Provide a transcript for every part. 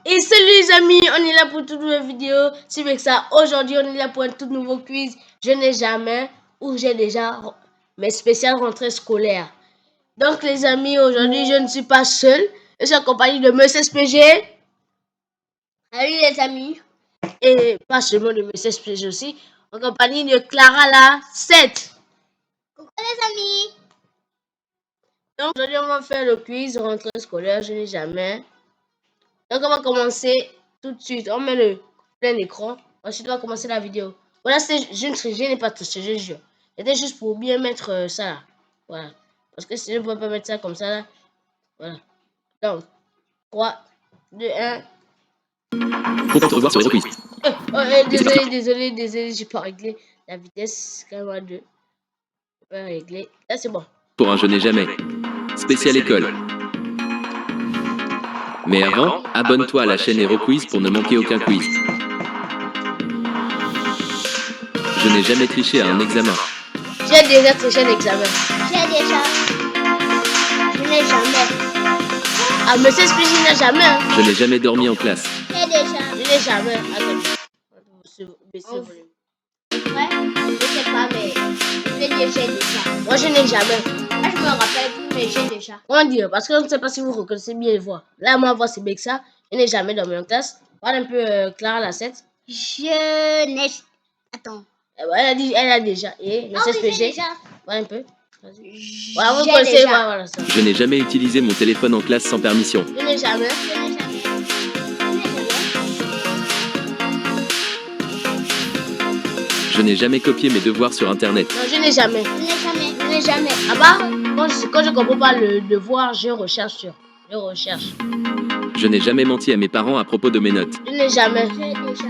Et salut les amis, on est là pour une toute nouvelle vidéo. C'est avec ça, aujourd'hui on est là pour un tout nouveau quiz. Je n'ai jamais ou j'ai déjà mes spéciales rentrées scolaires. Donc les amis, aujourd'hui je ne suis pas seule. Je suis accompagnée de Monsieur SPG. Salut les amis. Et pas seulement de Monsieur SPG aussi. En compagnie de Clara la 7. Coucou les amis. Donc aujourd'hui on va faire le quiz rentrée scolaire. Je n'ai jamais. Donc on va commencer tout de suite. On met le plein écran. Ensuite on va commencer la vidéo. Voilà, je n'ai pas touché, je jure. C'était juste pour bien mettre ça là. Voilà. Parce que si je ne peux pas mettre ça comme ça là. Voilà. Donc, 3, 2, 1. Content de te revoir sur les quiz. Désolé, j'ai pas réglé la vitesse. Quand même 2. J'ai pas réglé. Là c'est bon. Pour un je n'ai jamais. Spécial école. Mais avant, abonne-toi à la chaîne Hero Quiz pour ne manquer aucun quiz. Je n'ai jamais triché à un examen. J'ai déjà triché un examen. Je n'ai jamais. Ah, Monsieur SPG n'a jamais. Hein. Je n'ai jamais dormi en classe. Je n'ai jamais. Attends. Baissez le volume. Ouais, je sais pas, mais j'ai déjà. Moi, je n'ai jamais. Moi, je me rappelle plus, mais j'ai déjà. Comment dire? Parce que je ne sais pas si vous reconnaissez bien les voix. Là, moi, voix, c'est Bexa. Je n'ai jamais dormi en classe. Voilà un peu Clara la 7. Je n'ai. Attends. Elle a déjà. Et Ah Monsieur oui, j'ai SPG. déjà. Voilà un peu. Voilà, vous J'ai connaissez. déjà. Voilà, ça. Je n'ai jamais utilisé mon téléphone en classe sans permission. Je n'ai jamais. Je n'ai jamais copié mes devoirs sur internet. Non, je n'ai jamais. Je n'ai jamais. Ah bah, quand je comprends pas le devoir, je recherche sur. Je recherche. Je n'ai jamais menti à mes parents à propos de mes notes. Je n'ai jamais. J'ai déjà.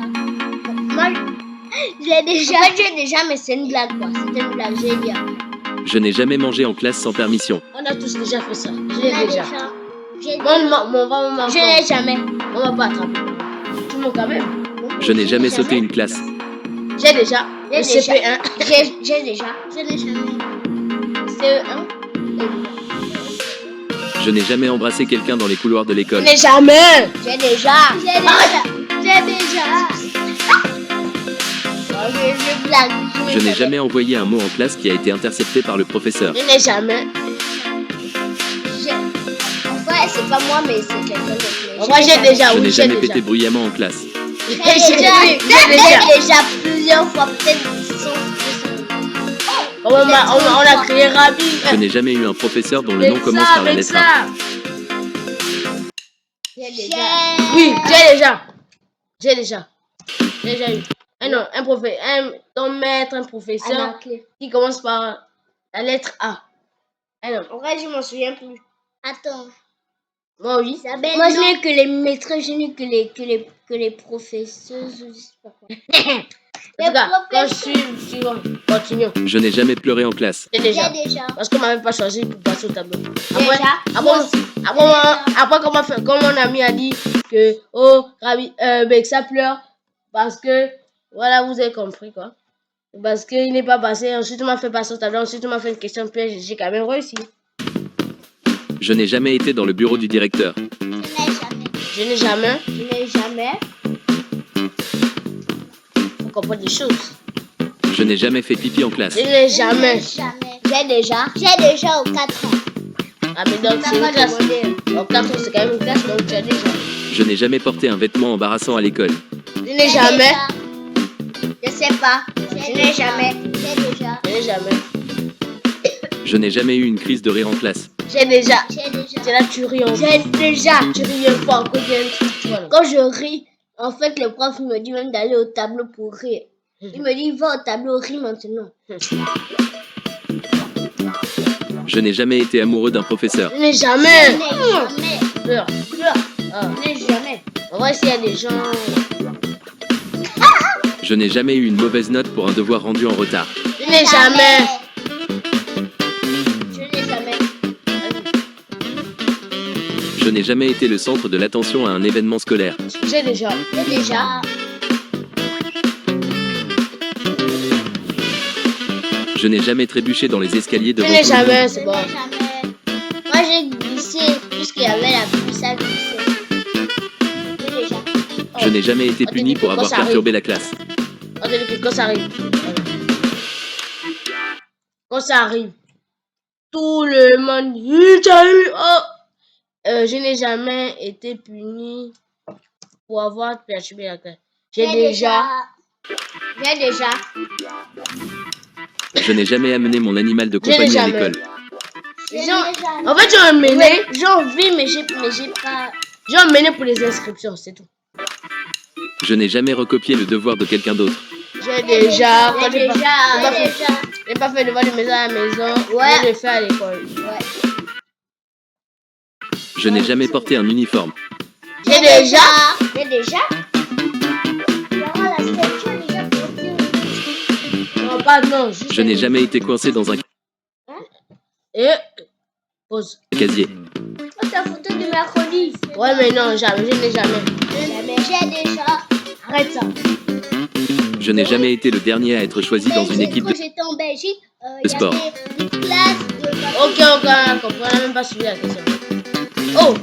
Moi, j'ai déjà. En fait, j'ai déjà, mais c'est une blague, quoi. C'est une blague, j'ai dit. Je n'ai jamais mangé en classe sans permission. On a tous déjà fait ça. Je Je l'ai l'ai déjà. J'ai Je n'ai jamais. On va pas attraper. Tout le monde quand même. Je n'ai jamais sauté une classe. J'ai déjà. Le J'ai déjà. CP1. J'ai déjà. Je n'ai jamais. CE1. Je n'ai jamais embrassé quelqu'un dans les couloirs de Je l'école. n'ai jamais. J'ai déjà. J'ai déjà. Oh, je blague. Je n'ai jamais envoyé un mot en classe qui a été intercepté par le professeur. Je n'ai jamais. Ouais, c'est pas moi, mais c'est quelqu'un d'autre. Moi, j'ai déjà. Je Oui, n'ai j'ai jamais déjà. pété bruyamment en classe. J'ai déjà plusieurs fois, peut-être 100. On a créé Rabi. Je n'ai jamais eu un professeur dont le nom commence par la lettre A. J'ai déjà. Oui, j'ai déjà. J'ai déjà eu. Non, ton maître, un professeur qui commence par la lettre A. Non. En vrai, je m'en souviens plus. Attends. Moi, oui. Moi, je n'ai que les maîtres, je n'ai que les professeuses, je sais pas quoi. En tout cas, quand je suis bon, continuons. Je n'ai jamais pleuré en classe. J'ai déjà. J'ai déjà. Parce qu'on m'avait pas choisi pour passer au tableau. Déjà. Après, comme mon ami a dit que, oh, Rabi, ça pleure parce que, voilà, vous avez compris, quoi. Parce qu'il n'est pas passé. Ensuite, on m'a fait passer au tableau. Ensuite, on m'a fait une question piège. J'ai quand même réussi. Je n'ai jamais été dans le bureau du directeur. Je n'ai jamais. Je n'ai jamais. On comprend des choses. Je n'ai jamais fait pipi en classe. Je n'ai jamais. J'ai déjà. J'ai déjà aux 4 ans. Ah, mais donc, c'est une classe. Donc, 4 ans, c'est quand même une classe. Donc, tu as déjà. Je n'ai jamais porté un vêtement embarrassant à l'école. Je n'ai jamais. Je sais pas. Je n'ai jamais. J'ai déjà. Je n'ai jamais. Je n'ai jamais eu une crise de rire en classe. J'ai déjà. J'ai déjà. C'est là tu ris en J'ai déjà. Tu riais pas à cause d'un truc, tu vois. Quand je ris, en fait, le prof il me dit même d'aller au tableau pour rire. Il me dit, va au tableau, ris maintenant. Je n'ai jamais été amoureux d'un professeur. Je n'ai jamais. Je n'ai jamais. Pleure. Ah. Je n'ai jamais. En vrai, s'il y a des gens. Je n'ai jamais eu une mauvaise note pour un devoir rendu en retard. Je n'ai jamais. Je n'ai jamais. Je n'ai jamais été le centre de l'attention à un événement scolaire. J'ai déjà. J'ai déjà. Je n'ai jamais trébuché dans les escaliers Je devant n'ai tout le monde. jamais, Je c'est n'ai bon. jamais. Moi, j'ai glissé puisqu'il y avait la pluie, ça glissait. Je n'ai Je n'ai jamais été puni pour avoir perturbé la classe. Attendez que quand ça arrive. Quand ça arrive, tout le monde dit je n'ai jamais été puni pour avoir perturbé la classe. J'ai déjà. Je n'ai jamais amené mon animal de compagnie à l'école. En fait, j'ai emmené. J'ai envie, mais j'ai pas. J'ai emmené pour les inscriptions, c'est tout. Je n'ai jamais recopié le devoir de quelqu'un d'autre. J'ai déjà. J'ai pas fait devoir de maison à la maison. Ouais. Je l'ai fait à l'école. Je n'ai jamais porté un uniforme. J'ai déjà. Laura, la statue a déjà porté. Non, pas non. Je n'ai jamais été coincé dans un Et. Pause. casier. Oh, ta photo de mercredi. Ouais, mais non, jamais. Je n'ai jamais. J'ai déjà. Arrête ça. Je n'ai jamais été le dernier à être choisi dans une équipe Quand de j'étais en Belgique, de sport. y avait une classe de. Ok, on comprend même pas suivi la question. Oh!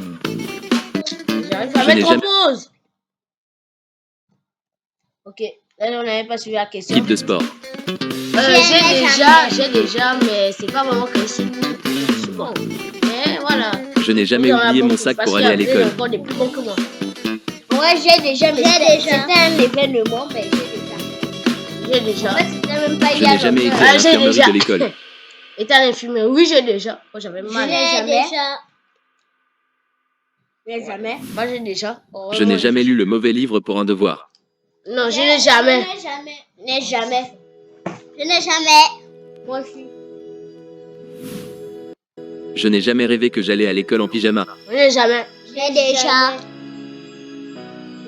J'arrive à Je n'ai mettre en jamais- pause. Ok, là on n'avait pas suivi la question. équipe de sport. J'ai déjà, mais c'est pas vraiment que c'est bon. Mais voilà. Je n'ai jamais Oui, on a oublié beaucoup, mon sac parce pour qu'il y aller à a l'école. encore des plus bons que moi. Ouais, j'ai déjà, mais c'était un événement, mais j'ai déjà. J'ai déjà. En fait, c'était même pas Je n'ai jamais été à Ah, j'ai l'infirmerie déjà. de l'école. Et t'as l'infirmier? Oui, j'ai déjà. Moi j'avais mal. Jamais. Moi j'ai déjà. Oh, Je n'ai jamais lu le mauvais livre pour un devoir. Non, je n'ai jamais. Je n'ai jamais. Moi aussi. Je n'ai jamais rêvé que j'allais à l'école en pyjama. Je n'ai jamais. J'ai déjà.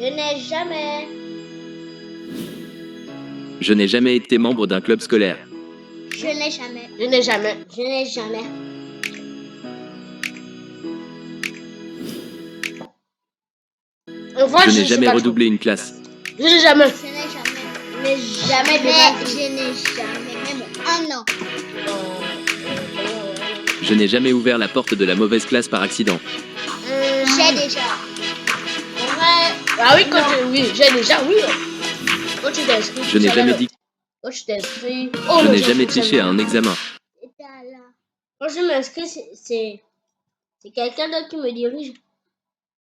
Je n'ai jamais. Je n'ai jamais été membre d'un club scolaire. Je n'ai jamais. Je n'ai jamais. Je n'ai jamais. Enfin, Je sais n'ai jamais pas trop. redoublé une classe. Je n'ai jamais. Je n'ai jamais. Mais jamais de ma vie. Je n'ai jamais. Même un an. Je n'ai jamais ouvert la porte de la mauvaise classe par accident. J'ai déjà. Ah oui, oui, j'ai déjà, oui. Quand tu t'es inscrit. Je n'ai jamais dit. Quand tu t'es inscrit. Je n'ai jamais triché à un examen. Quand je m'inscris, c'est quelqu'un d'autre qui me dirige.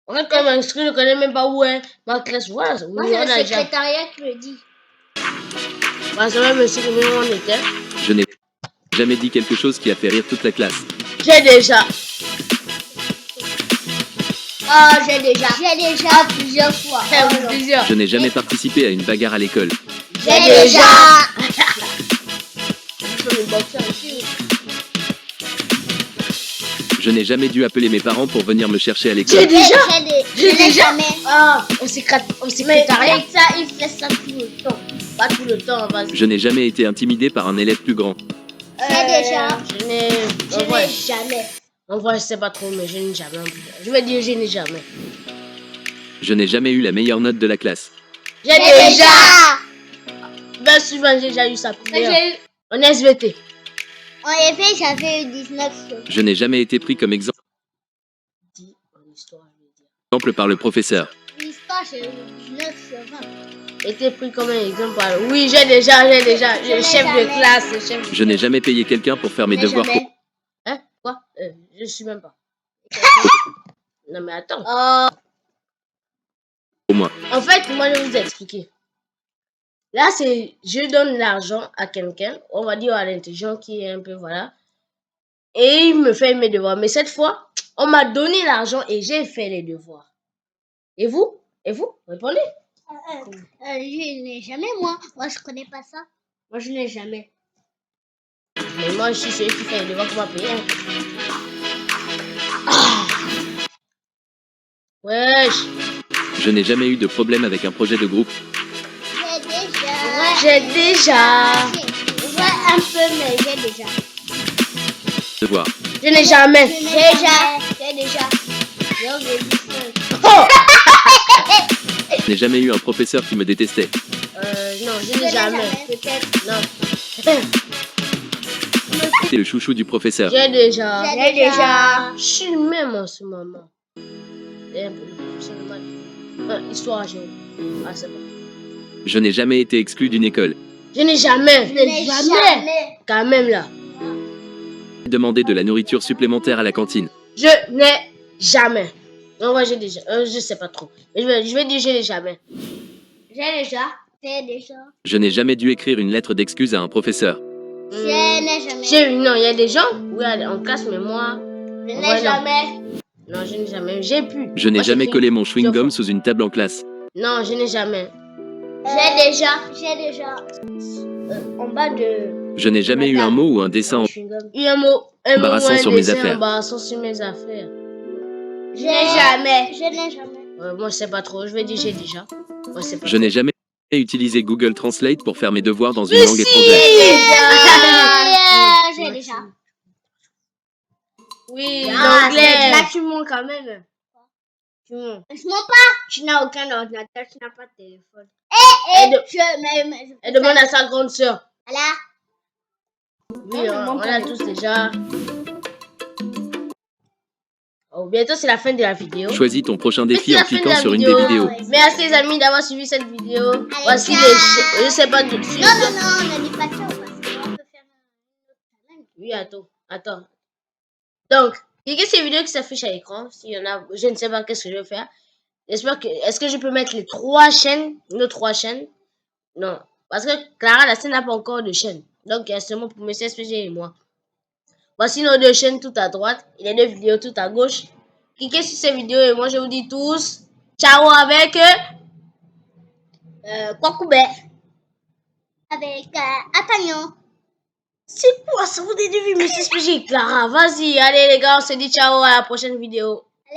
En fait, quand je m'inscris, je ne connais même pas où est ma classe. Voilà, oui, Moi, on c'est a le déjà. secrétariat qui me dit. Bah, c'est même ici que nous on était. Je n'ai jamais dit quelque chose qui a fait rire toute la classe. J'ai déjà. Ah, j'ai déjà. J'ai déjà plusieurs fois. Plusieurs. Je n'ai jamais participé à une bagarre à l'école. J'ai déjà. Je n'ai jamais dû appeler mes parents pour venir me chercher à l'école. J'ai déjà. J'ai déjà. Ah, au secrétariat. Mais ça, il fait ça tout le temps. Pas tout le temps, vas-y. Je n'ai jamais été intimidé par un élève plus grand. J'ai déjà. Je n'ai. Je n'ai jamais. En vrai, je sais pas trop, mais je n'ai jamais. Je vais dire, je n'ai jamais. Je n'ai jamais eu la meilleure note de la classe. J'ai déjà. Bien souvent, j'ai déjà eu ça. En SVT. En effet, j'avais eu 19 sur Je n'ai jamais été pris comme exemple Dit en histoire, je veux dire. par le professeur. l'histoire, j'ai eu 19 sur 20. Été pris comme un exemple. Oui, j'ai déjà. Le chef de classe, le chef. Je n'ai jamais payé quelqu'un pour faire mes devoirs. Hein? Quoi? Je suis même pas. Non, mais attends. Pour moi. En fait, moi, je vais vous expliquer. Là, c'est je donne l'argent à quelqu'un, on va dire à l'intelligent qui est un peu, voilà. Et il me fait mes devoirs. Mais cette fois, on m'a donné l'argent et j'ai fait les devoirs. Et vous? Répondez. Je n'ai jamais, moi. Moi, je connais pas ça. Moi, je n'ai jamais. Mais moi, je suis celui qui fait les devoirs qu'on m'a payé. Wesh. Je n'ai jamais eu de problème avec un projet de groupe. J'ai déjà. Ouais, un peu, mais j'ai déjà. Devoir. Je n'ai jamais. J'ai déjà. Oh! Je n'ai jamais eu un professeur qui me détestait. Non, je n'ai jamais. Peut-être. Non. J'étais le chouchou du professeur. J'ai déjà. J'ai déjà. Je suis le même en ce moment. Histoire géo. Ah, c'est bon. Je n'ai jamais été exclu d'une école. Je n'ai jamais. Mais jamais. Quand même là. Demandé de la nourriture supplémentaire à la cantine. Je n'ai jamais. Non, moi j'ai déjà. Je sais pas trop. Mais je vais dire je n'ai jamais. J'ai déjà. J'ai déjà. Je n'ai jamais dû écrire une lettre d'excuse à un professeur. Je n'ai jamais. Non, il y a des gens oui, en classe, mais moi. Je Ouais, n'ai non. jamais. Non, je n'ai jamais. J'ai pu. Je n'ai Moi, jamais j'écris collé mon chewing-gum plusieurs sous une table en classe. fois. Non, je n'ai jamais. J'ai déjà. J'ai déjà. En bas de. Je n'ai jamais eu un mot ou un dessin chewing-gum. Il y a un mot. Embarrassant sur mes affaires. Embarrassant sur mes affaires. Je n'ai jamais. Je n'ai jamais. Moi, je sais pas trop. Je vais dire j'ai déjà. Moi, c'est pas Je n'ai jamais utilisé Google Translate pour faire mes devoirs dans une Mais langue si étrangère. J'ai déjà. Oui, Là, l'anglais. tu mens quand même. Tu mens. Je mens pas. Tu n'as aucun ordinateur, tu n'as pas de téléphone. Elle demande à sa grande sœur. Voilà. Oui, on l'a tous déjà. Oh, bientôt, c'est la fin de la vidéo. Choisis ton prochain défi C'est en la fin de cliquant la sur une vidéo. des vidéos. Merci les amis d'avoir suivi cette vidéo. Voici ciao. les... Je sais pas... Non, on ne dit pas ciao parce qu'on peut faire un autre challenge. Oui, attends. Donc, cliquez ces vidéos qui s'affichent à l'écran. S'il y en a, je ne sais pas qu'est-ce que je vais faire. J'espère que... Est-ce que je peux mettre les 3 chaînes? Nos 3 chaînes? Non. Parce que Clara, la scène n'a pas encore de chaîne. Donc, il y a seulement pour Monsieur SPG et moi. Voici nos 2 chaînes tout à droite et les 2 vidéos tout à gauche. Cliquez sur ces vidéos et moi je vous dis tous ciao avec Kwakoubé. Avec Atagnon. c'est quoi ça vous avez vu Monsieur SPG Clara? Vas-y, allez les gars, on se dit ciao à la prochaine vidéo.